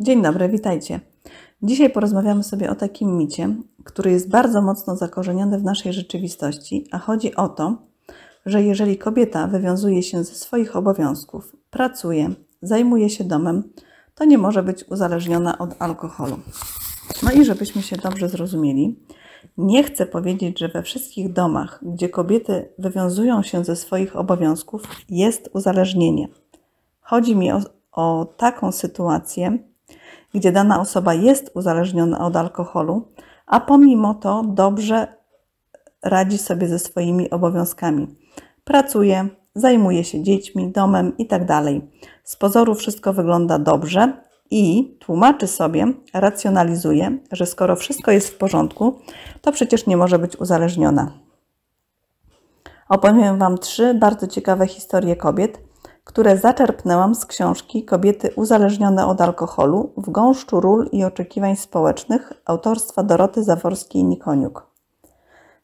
Dzień dobry, witajcie. Dzisiaj porozmawiamy sobie o takim micie, który jest bardzo mocno zakorzeniony w naszej rzeczywistości, a chodzi o to, że jeżeli kobieta wywiązuje się ze swoich obowiązków, pracuje, zajmuje się domem, to nie może być uzależniona od alkoholu. No i żebyśmy się dobrze zrozumieli, nie chcę powiedzieć, że we wszystkich domach, gdzie kobiety wywiązują się ze swoich obowiązków, jest uzależnienie. Chodzi mi o taką sytuację, gdzie dana osoba jest uzależniona od alkoholu, a pomimo to dobrze radzi sobie ze swoimi obowiązkami. Pracuje, zajmuje się dziećmi, domem itd. Z pozoru wszystko wygląda dobrze i tłumaczy sobie, racjonalizuje, że skoro wszystko jest w porządku, to przecież nie może być uzależniona. Opowiem Wam 3 bardzo ciekawe historie kobiet, które zaczerpnęłam z książki Kobiety uzależnione od alkoholu w gąszczu ról i oczekiwań społecznych autorstwa Doroty Zaworskiej-Nikoniuk.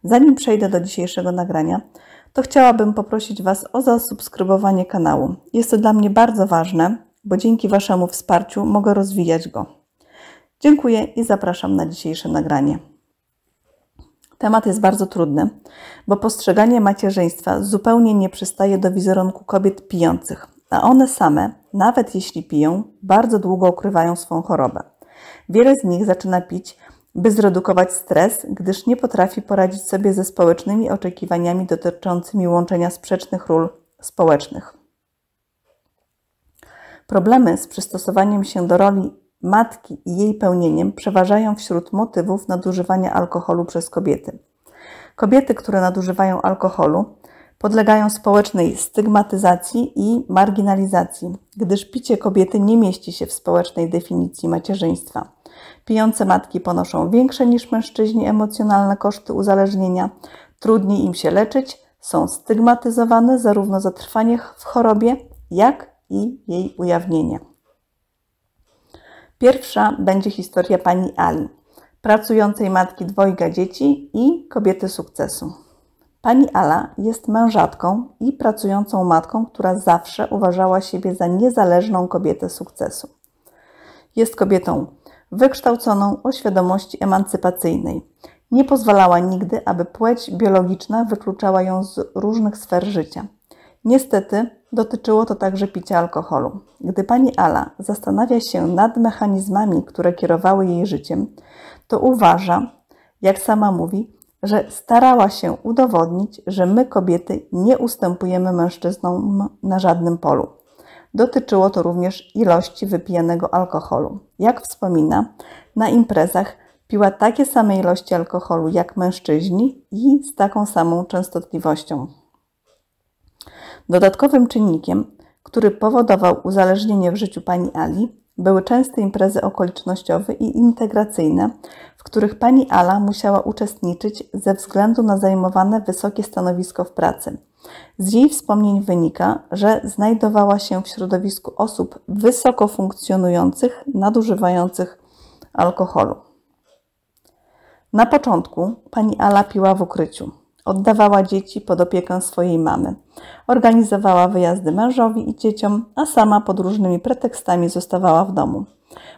Zanim przejdę do dzisiejszego nagrania, to chciałabym poprosić Was o zasubskrybowanie kanału. Jest to dla mnie bardzo ważne, bo dzięki Waszemu wsparciu mogę rozwijać go. Dziękuję i zapraszam na dzisiejsze nagranie. Temat jest bardzo trudny, bo postrzeganie macierzyństwa zupełnie nie przystaje do wizerunku kobiet pijących, a one same, nawet jeśli piją, bardzo długo ukrywają swą chorobę. Wiele z nich zaczyna pić, by zredukować stres, gdyż nie potrafi poradzić sobie ze społecznymi oczekiwaniami dotyczącymi łączenia sprzecznych ról społecznych. Problemy z przystosowaniem się do roli matki i jej pełnieniem przeważają wśród motywów nadużywania alkoholu przez kobiety. Kobiety, które nadużywają alkoholu, podlegają społecznej stygmatyzacji i marginalizacji, gdyż picie kobiety nie mieści się w społecznej definicji macierzyństwa. Pijące matki ponoszą większe niż mężczyźni emocjonalne koszty uzależnienia, trudniej im się leczyć, są stygmatyzowane zarówno za trwanie w chorobie, jak i jej ujawnienie. Pierwsza będzie historia pani Ali, pracującej matki 2 dzieci i kobiety sukcesu. Pani Ala jest mężatką i pracującą matką, która zawsze uważała siebie za niezależną kobietę sukcesu. Jest kobietą wykształconą o świadomości emancypacyjnej. Nie pozwalała nigdy, aby płeć biologiczna wykluczała ją z różnych sfer życia. Niestety dotyczyło to także picia alkoholu. Gdy pani Ala zastanawia się nad mechanizmami, które kierowały jej życiem, to uważa, jak sama mówi, że starała się udowodnić, że my kobiety nie ustępujemy mężczyznom na żadnym polu. Dotyczyło to również ilości wypijanego alkoholu. Jak wspomina, na imprezach piła takie same ilości alkoholu jak mężczyźni i z taką samą częstotliwością. Dodatkowym czynnikiem, który powodował uzależnienie w życiu pani Ali, były częste imprezy okolicznościowe i integracyjne, w których pani Ala musiała uczestniczyć ze względu na zajmowane wysokie stanowisko w pracy. Z jej wspomnień wynika, że znajdowała się w środowisku osób wysoko funkcjonujących, nadużywających alkoholu. Na początku pani Ala piła w ukryciu. Oddawała dzieci pod opiekę swojej mamy. Organizowała wyjazdy mężowi i dzieciom, a sama pod różnymi pretekstami zostawała w domu.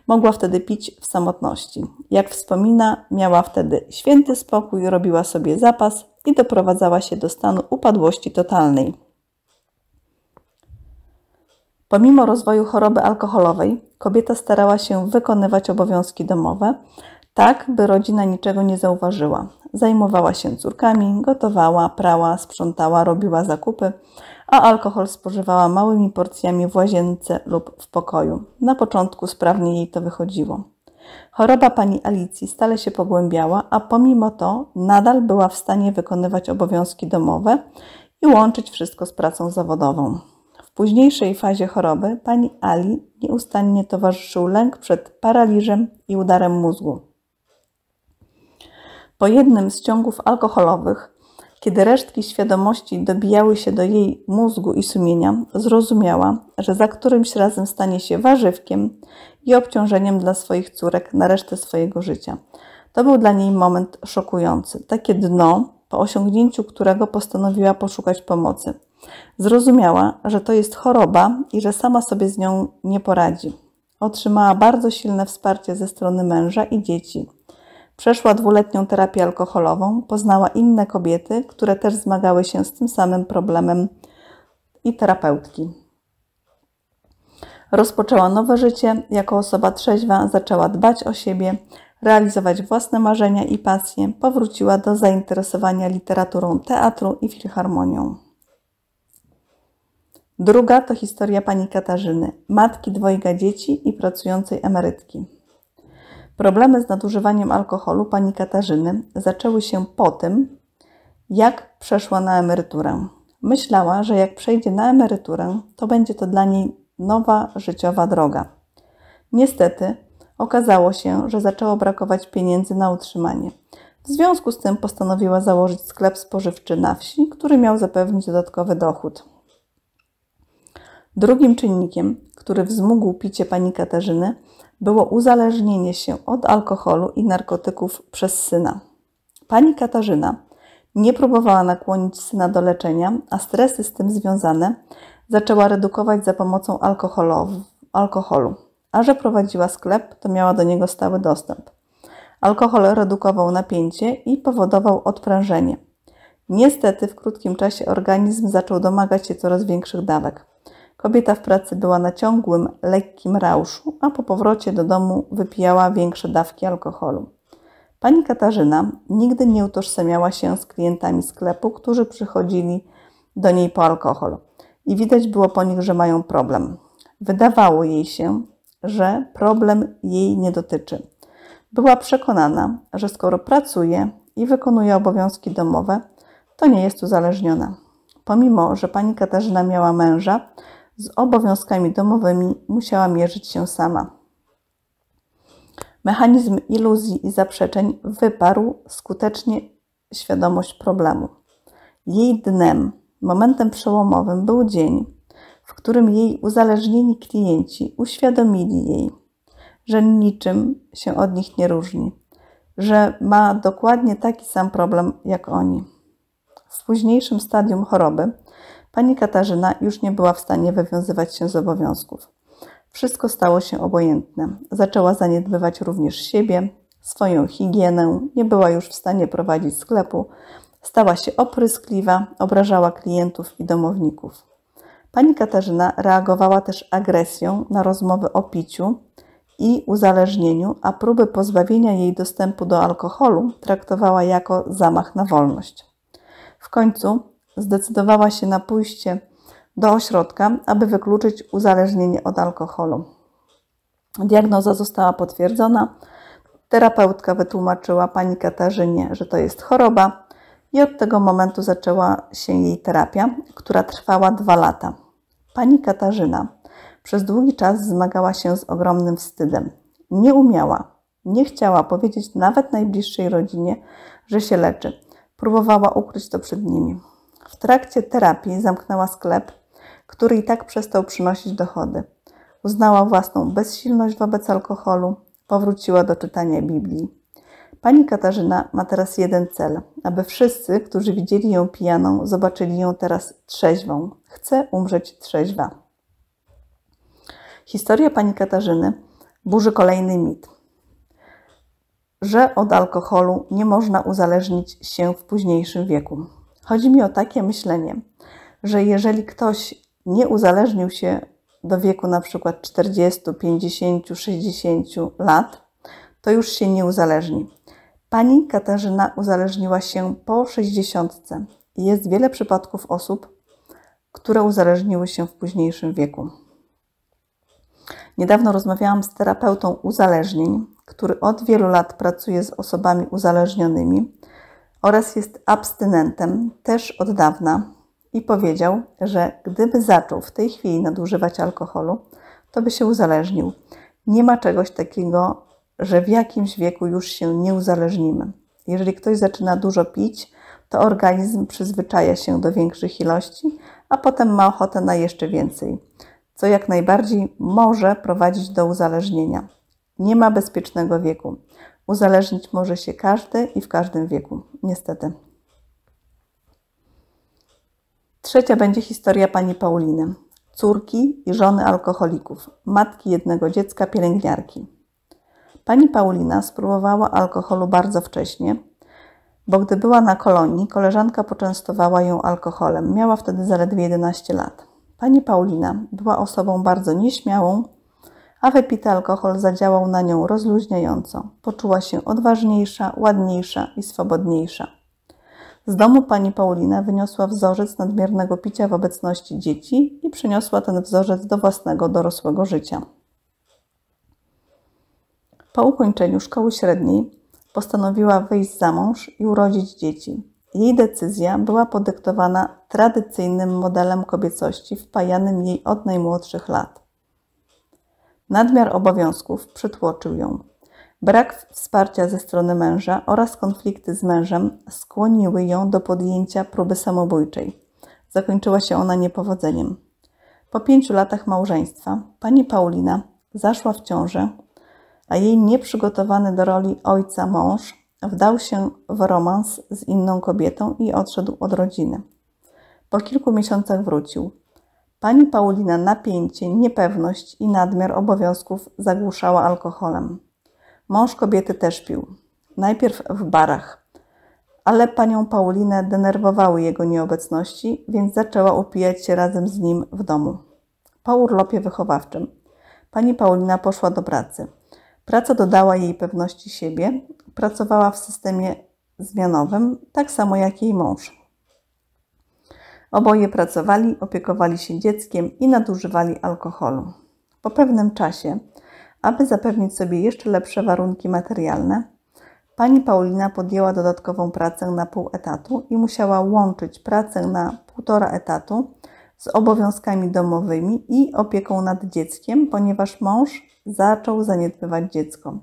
Mogła wtedy pić w samotności. Jak wspomina, miała wtedy święty spokój, robiła sobie zapas i doprowadzała się do stanu upadłości totalnej. Pomimo rozwoju choroby alkoholowej, kobieta starała się wykonywać obowiązki domowe, tak by rodzina niczego nie zauważyła. Zajmowała się córkami, gotowała, prała, sprzątała, robiła zakupy, a alkohol spożywała małymi porcjami w łazience lub w pokoju. Na początku sprawnie jej to wychodziło. Choroba pani Alicji stale się pogłębiała, a pomimo to nadal była w stanie wykonywać obowiązki domowe i łączyć wszystko z pracą zawodową. W późniejszej fazie choroby pani Ali nieustannie towarzyszył lęk przed paraliżem i udarem mózgu. Po jednym z ciągów alkoholowych, kiedy resztki świadomości dobijały się do jej mózgu i sumienia, zrozumiała, że za którymś razem stanie się warzywkiem i obciążeniem dla swoich córek na resztę swojego życia. To był dla niej moment szokujący, takie dno, po osiągnięciu którego postanowiła poszukać pomocy. Zrozumiała, że to jest choroba i że sama sobie z nią nie poradzi. Otrzymała bardzo silne wsparcie ze strony męża i dzieci. Przeszła 2-letnią terapię alkoholową, poznała inne kobiety, które też zmagały się z tym samym problemem i terapeutki. Rozpoczęła nowe życie, jako osoba trzeźwa zaczęła dbać o siebie, realizować własne marzenia i pasje, powróciła do zainteresowania literaturą, teatru i filharmonią. Druga to historia pani Katarzyny, matki 2 dzieci i pracującej emerytki. Problemy z nadużywaniem alkoholu pani Katarzyny zaczęły się po tym, jak przeszła na emeryturę. Myślała, że jak przejdzie na emeryturę, to będzie to dla niej nowa życiowa droga. Niestety okazało się, że zaczęło brakować pieniędzy na utrzymanie. W związku z tym postanowiła założyć sklep spożywczy na wsi, który miał zapewnić dodatkowy dochód. Drugim czynnikiem, który wzmógł picie pani Katarzyny, było uzależnienie się od alkoholu i narkotyków przez syna. Pani Katarzyna nie próbowała nakłonić syna do leczenia, a stresy z tym związane zaczęła redukować za pomocą alkoholu. A że prowadziła sklep, to miała do niego stały dostęp. Alkohol redukował napięcie i powodował odprężenie. Niestety w krótkim czasie organizm zaczął domagać się coraz większych dawek. Kobieta w pracy była na ciągłym, lekkim rauszu, a po powrocie do domu wypijała większe dawki alkoholu. Pani Katarzyna nigdy nie utożsamiała się z klientami sklepu, którzy przychodzili do niej po alkohol. I widać było po nich, że mają problem. Wydawało jej się, że problem jej nie dotyczy. Była przekonana, że skoro pracuje i wykonuje obowiązki domowe, to nie jest uzależniona. Pomimo, że pani Katarzyna miała męża, z obowiązkami domowymi musiała mierzyć się sama. Mechanizm iluzji i zaprzeczeń wyparł skutecznie świadomość problemu. Jej dnem, momentem przełomowym był dzień, w którym jej uzależnieni klienci uświadomili jej, że niczym się od nich nie różni, że ma dokładnie taki sam problem jak oni. W późniejszym stadium choroby pani Katarzyna już nie była w stanie wywiązywać się z obowiązków. Wszystko stało się obojętne. Zaczęła zaniedbywać również siebie, swoją higienę, nie była już w stanie prowadzić sklepu, stała się opryskliwa, obrażała klientów i domowników. Pani Katarzyna reagowała też agresją na rozmowy o piciu i uzależnieniu, a próby pozbawienia jej dostępu do alkoholu traktowała jako zamach na wolność. W końcu zdecydowała się na pójście do ośrodka, aby wykluczyć uzależnienie od alkoholu. Diagnoza została potwierdzona. Terapeutka wytłumaczyła pani Katarzynie, że to jest choroba i od tego momentu zaczęła się jej terapia, która trwała 2 lata. Pani Katarzyna przez długi czas zmagała się z ogromnym wstydem. Nie umiała, nie chciała powiedzieć nawet najbliższej rodzinie, że się leczy. Próbowała ukryć to przed nimi. W trakcie terapii zamknęła sklep, który i tak przestał przynosić dochody. Uznała własną bezsilność wobec alkoholu, powróciła do czytania Biblii. Pani Katarzyna ma teraz jeden cel, aby wszyscy, którzy widzieli ją pijaną, zobaczyli ją teraz trzeźwą. Chce umrzeć trzeźwa. Historia pani Katarzyny burzy kolejny mit, że od alkoholu nie można uzależnić się w późniejszym wieku. Chodzi mi o takie myślenie, że jeżeli ktoś nie uzależnił się do wieku na przykład 40, 50, 60 lat, to już się nie uzależni. Pani Katarzyna uzależniła się po 60. Jest wiele przypadków osób, które uzależniły się w późniejszym wieku. Niedawno rozmawiałam z terapeutą uzależnień, który od wielu lat pracuje z osobami uzależnionymi oraz jest abstynentem też od dawna i powiedział, że gdyby zaczął w tej chwili nadużywać alkoholu, to by się uzależnił. Nie ma czegoś takiego, że w jakimś wieku już się nie uzależnimy. Jeżeli ktoś zaczyna dużo pić, to organizm przyzwyczaja się do większych ilości, a potem ma ochotę na jeszcze więcej, co jak najbardziej może prowadzić do uzależnienia. Nie ma bezpiecznego wieku. Uzależnić może się każdy i w każdym wieku, niestety. Trzecia będzie historia pani Pauliny, córki i żony alkoholików, matki jednego dziecka, pielęgniarki. Pani Paulina spróbowała alkoholu bardzo wcześnie, bo gdy była na kolonii, koleżanka poczęstowała ją alkoholem. Miała wtedy zaledwie 11 lat. Pani Paulina była osobą bardzo nieśmiałą, a wypity alkohol zadziałał na nią rozluźniająco. Poczuła się odważniejsza, ładniejsza i swobodniejsza. Z domu pani Paulina wyniosła wzorzec nadmiernego picia w obecności dzieci i przeniosła ten wzorzec do własnego dorosłego życia. Po ukończeniu szkoły średniej postanowiła wyjść za mąż i urodzić dzieci. Jej decyzja była podyktowana tradycyjnym modelem kobiecości wpajanym jej od najmłodszych lat. Nadmiar obowiązków przytłoczył ją. Brak wsparcia ze strony męża oraz konflikty z mężem skłoniły ją do podjęcia próby samobójczej. Zakończyła się ona niepowodzeniem. Po 5 latach małżeństwa pani Paulina zaszła w ciążę, a jej nieprzygotowany do roli ojca mąż wdał się w romans z inną kobietą i odszedł od rodziny. Po kilku miesiącach wrócił. Pani Paulina napięcie, niepewność i nadmiar obowiązków zagłuszała alkoholem. Mąż kobiety też pił. Najpierw w barach, ale panią Paulinę denerwowały jego nieobecności, więc zaczęła upijać się razem z nim w domu. Po urlopie wychowawczym pani Paulina poszła do pracy. Praca dodała jej pewności siebie, pracowała w systemie zmianowym, tak samo jak jej mąż. Oboje pracowali, opiekowali się dzieckiem i nadużywali alkoholu. Po pewnym czasie, aby zapewnić sobie jeszcze lepsze warunki materialne, pani Paulina podjęła dodatkową pracę na pół etatu i musiała łączyć pracę na 1,5 etatu z obowiązkami domowymi i opieką nad dzieckiem, ponieważ mąż zaczął zaniedbywać dziecko.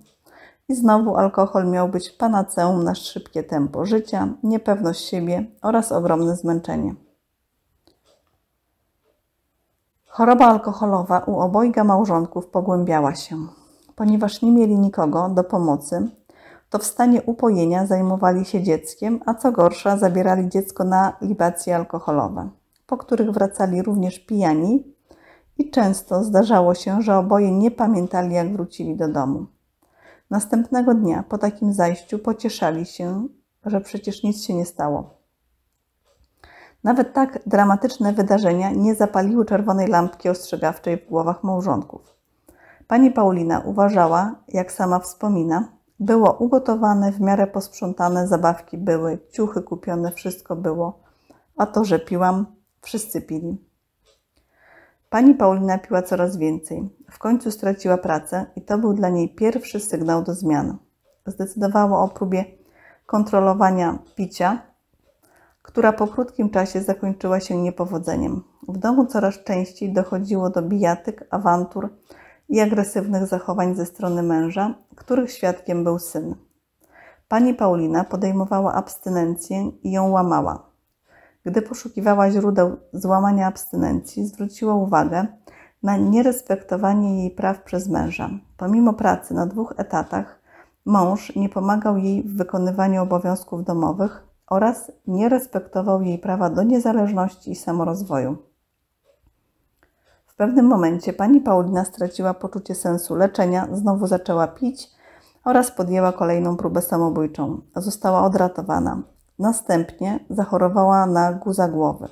I znowu alkohol miał być panaceum na szybkie tempo życia, niepewność siebie oraz ogromne zmęczenie. Choroba alkoholowa u obojga małżonków pogłębiała się. Ponieważ nie mieli nikogo do pomocy, to w stanie upojenia zajmowali się dzieckiem, a co gorsza zabierali dziecko na libacje alkoholowe, po których wracali również pijani i często zdarzało się, że oboje nie pamiętali, jak wrócili do domu. Następnego dnia po takim zajściu pocieszali się, że przecież nic się nie stało. Nawet tak dramatyczne wydarzenia nie zapaliły czerwonej lampki ostrzegawczej w głowach małżonków. Pani Paulina uważała, jak sama wspomina, było ugotowane, w miarę posprzątane, zabawki były, ciuchy kupione, wszystko było. A to, że piłam, wszyscy pili. Pani Paulina piła coraz więcej. W końcu straciła pracę i to był dla niej pierwszy sygnał do zmian. Zdecydowała o próbie kontrolowania picia, która po krótkim czasie zakończyła się niepowodzeniem. W domu coraz częściej dochodziło do bijatyk, awantur i agresywnych zachowań ze strony męża, których świadkiem był syn. Pani Paulina podejmowała abstynencję i ją łamała. Gdy poszukiwała źródeł złamania abstynencji, zwróciła uwagę na nierespektowanie jej praw przez męża. Pomimo pracy na 2 etatach, mąż nie pomagał jej w wykonywaniu obowiązków domowych oraz nie respektował jej prawa do niezależności i samorozwoju. W pewnym momencie pani Paulina straciła poczucie sensu leczenia, znowu zaczęła pić oraz podjęła kolejną próbę samobójczą. Została odratowana. Następnie zachorowała na guza głowy.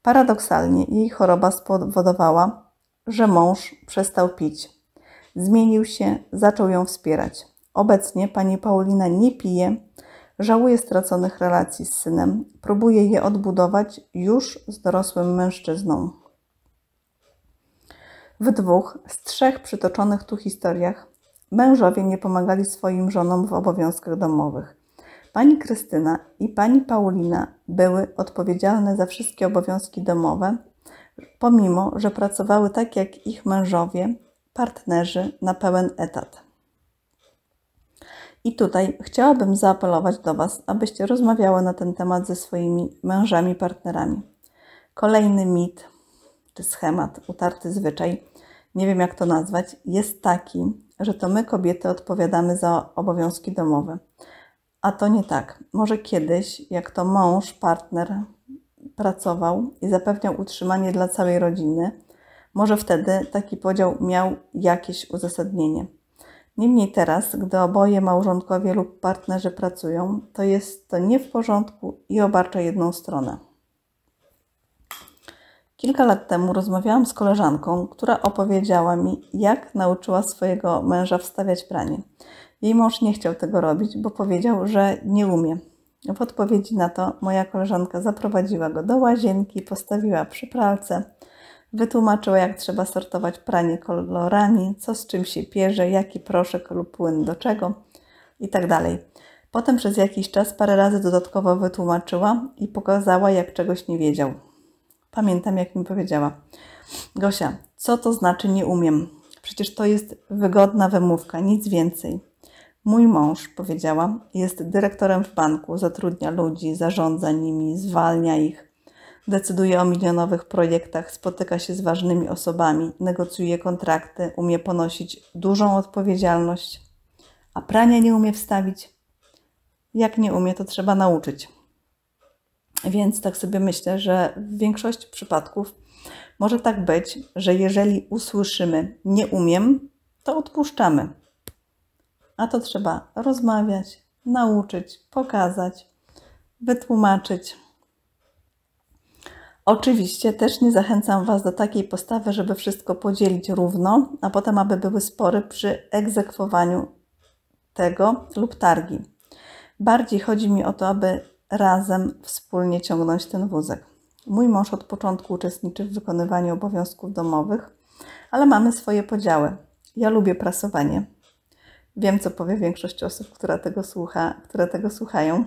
Paradoksalnie jej choroba spowodowała, że mąż przestał pić. Zmienił się, zaczął ją wspierać. Obecnie pani Paulina nie pije, żałuje straconych relacji z synem, próbuje je odbudować już z dorosłym mężczyzną. W 2 z 3 przytoczonych tu historiach mężowie nie pomagali swoim żonom w obowiązkach domowych. Pani Krystyna i pani Paulina były odpowiedzialne za wszystkie obowiązki domowe, pomimo że pracowały tak jak ich mężowie, partnerzy na pełen etat. I tutaj chciałabym zaapelować do Was, abyście rozmawiały na ten temat ze swoimi mężami, partnerami. Kolejny mit czy schemat, utarty zwyczaj, nie wiem jak to nazwać, jest taki, że to my kobiety odpowiadamy za obowiązki domowe. A to nie tak. Może kiedyś, jak to mąż, partner pracował i zapewniał utrzymanie dla całej rodziny, Może wtedy taki podział miał jakieś uzasadnienie. Niemniej teraz, gdy oboje małżonkowie lub partnerzy pracują, to jest to nie w porządku i obarcza jedną stronę. Kilka lat temu rozmawiałam z koleżanką, która opowiedziała mi, jak nauczyła swojego męża wstawiać pranie. Jej mąż nie chciał tego robić, bo powiedział, że nie umie. W odpowiedzi na to moja koleżanka zaprowadziła go do łazienki, postawiła przy pralce, wytłumaczyła, jak trzeba sortować pranie kolorami, co z czym się pierze, jaki proszek lub płyn do czego itd. Potem przez jakiś czas parę razy dodatkowo wytłumaczyła i pokazała, jak czegoś nie wiedział. Pamiętam, jak mi powiedziała: Gosia, co to znaczy nie umiem? Przecież to jest wygodna wymówka, nic więcej. Mój mąż, powiedziała, jest dyrektorem w banku, zatrudnia ludzi, zarządza nimi, zwalnia ich, decyduje o milionowych projektach, spotyka się z ważnymi osobami, negocjuje kontrakty, umie ponosić dużą odpowiedzialność, a prania nie umie wstawić. Jak nie umie, to trzeba nauczyć. Więc tak sobie myślę, że w większości przypadków może tak być, że jeżeli usłyszymy nie umiem, to odpuszczamy. A to trzeba rozmawiać, nauczyć, pokazać, wytłumaczyć. Oczywiście też nie zachęcam Was do takiej postawy, żeby wszystko podzielić równo, a potem aby były spory przy egzekwowaniu tego lub targi. Bardziej chodzi mi o to, aby razem wspólnie ciągnąć ten wózek. Mój mąż od początku uczestniczy w wykonywaniu obowiązków domowych, ale mamy swoje podziały. Ja lubię prasowanie. Wiem, co powie większość osób, które tego słuchają.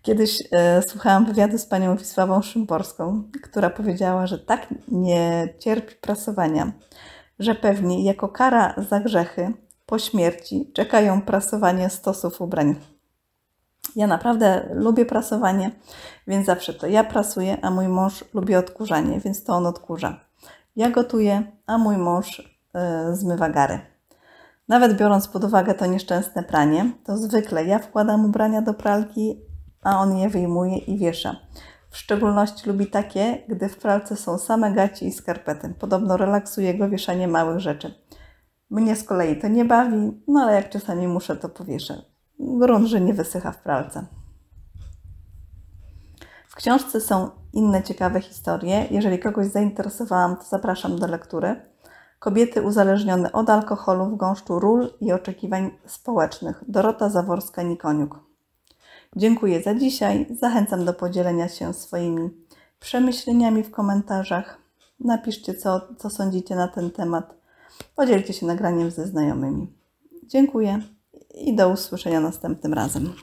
Kiedyś słuchałam wywiadu z panią Wisławą Szymborską, która powiedziała, że tak nie cierpi prasowania, że pewnie jako kara za grzechy po śmierci czekają prasowanie stosów ubrań. Ja naprawdę lubię prasowanie, więc zawsze to ja prasuję, a mój mąż lubi odkurzanie, więc to on odkurza. Ja gotuję, a mój mąż zmywa gary. Nawet biorąc pod uwagę to nieszczęsne pranie, to zwykle ja wkładam ubrania do pralki, a on je wyjmuje i wiesza. W szczególności lubi takie, gdy w pralce są same gaci i skarpety. Podobno relaksuje go wieszanie małych rzeczy. Mnie z kolei to nie bawi, no ale jak czasami muszę, to powieszę. Grunt, że nie wysycha w pralce. W książce są inne ciekawe historie. Jeżeli kogoś zainteresowałam, to zapraszam do lektury. Kobiety uzależnione od alkoholu w gąszczu ról i oczekiwań społecznych. Dorota Zaworska-Nikoniuk. Dziękuję za dzisiaj. Zachęcam do podzielenia się swoimi przemyśleniami w komentarzach. Napiszcie, co sądzicie na ten temat. Podzielcie się nagraniem ze znajomymi. Dziękuję i do usłyszenia następnym razem.